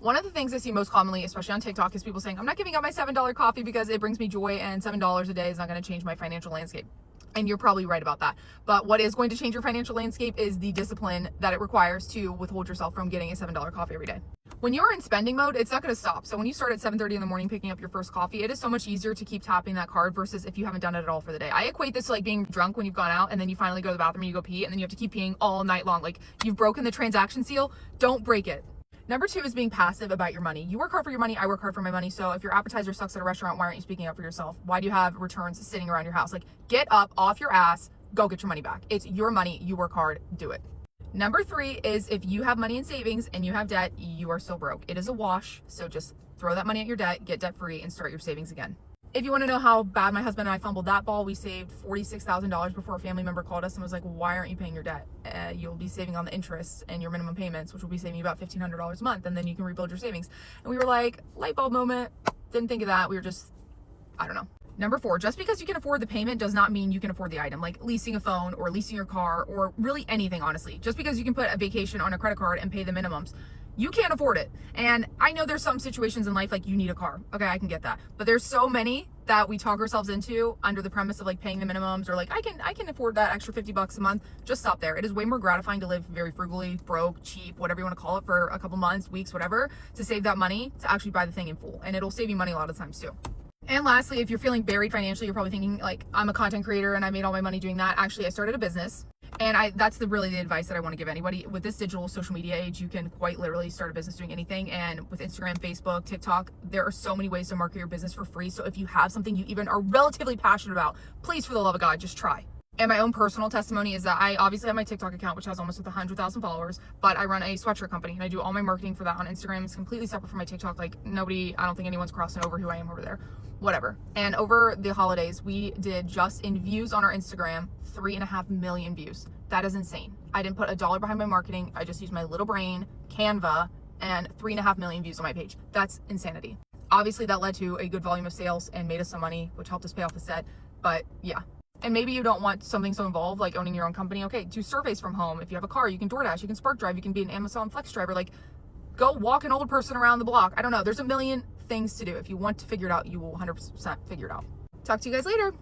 One of the things I see most commonly, especially on TikTok, is people saying, I'm not giving up my $7 coffee because it brings me joy and $7 a day is not going to change my financial landscape. And you're probably right about that. But what is going to change your financial landscape is the discipline that it requires to withhold yourself from getting a $7 coffee every day. When you're in spending mode, it's not going to stop. So when you start at 7:30 in the morning picking up your first coffee, it is so much easier to keep tapping that card versus if you haven't done it at all for the day. I equate this to like being drunk when you've gone out and then you finally go to the bathroom and you go pee and then you have to keep peeing all night long. Like you've broken the transaction seal. Don't break it. Number 2 is being passive about your money. You work hard for your money. I work hard for my money. So if your appetizer sucks at a restaurant, why aren't you speaking up for yourself? Why do you have returns sitting around your house? Like get up off your ass, go get your money back. It's your money. You work hard, do it. Number 3 is if you have money in savings and you have debt, you are still broke. It is a wash. So just throw that money at your debt, get debt free and start your savings again. If you want to know how bad my husband and I fumbled that ball, we saved $46,000 before a family member called us and was like, why aren't you paying your debt? You'll be saving on the interest and your minimum payments, which will be saving you about $1,500 a month. And then you can rebuild your savings. And we were like, light bulb moment. Didn't think of that. We were just, I don't know. Number 4, just because you can afford the payment does not mean you can afford the item, like leasing a phone or leasing your car or really anything, honestly. Just because you can put a vacation on a credit card and pay the minimums, you can't afford it. And I know there's some situations in life like you need a car. Okay, I can get that. But there's so many that we talk ourselves into under the premise of like paying the minimums or like I can afford that extra $50 a month. Just stop there. It is way more gratifying to live very frugally, broke, cheap, whatever you want to call it, for a couple months, weeks, whatever, to save that money to actually buy the thing in full. And it'll save you money a lot of times too. And lastly, if you're feeling buried financially, you're probably thinking like, I'm a content creator and I made all my money doing that. Actually, I started a business. And that's really the advice that I want to give anybody. With this digital social media age, you can quite literally start a business doing anything. And with Instagram, Facebook, TikTok, there are so many ways to market your business for free. So if you have something you even are relatively passionate about, please, for the love of God, just try. And my own personal testimony is that I obviously have my TikTok account, which has almost 100,000 followers, but I run a sweatshirt company and I do all my marketing for that on Instagram. It's completely separate from my TikTok. Like I don't think anyone's crossing over who I am over there, whatever. And over the holidays, we did just in views on our Instagram, 3.5 million views. That is insane. I didn't put $1 behind my marketing. I just used my little brain, Canva, and 3.5 million views on my page. That's insanity. Obviously that led to a good volume of sales and made us some money, which helped us pay off the set. But yeah. And maybe you don't want something so involved like owning your own company. Okay, do surveys from home. If you have a car, you can DoorDash, you can Spark Drive, you can be an Amazon Flex driver. Like go walk an old person around the block. I don't know. There's a million things to do. If you want to figure it out, you will 100% figure it out. Talk to you guys later.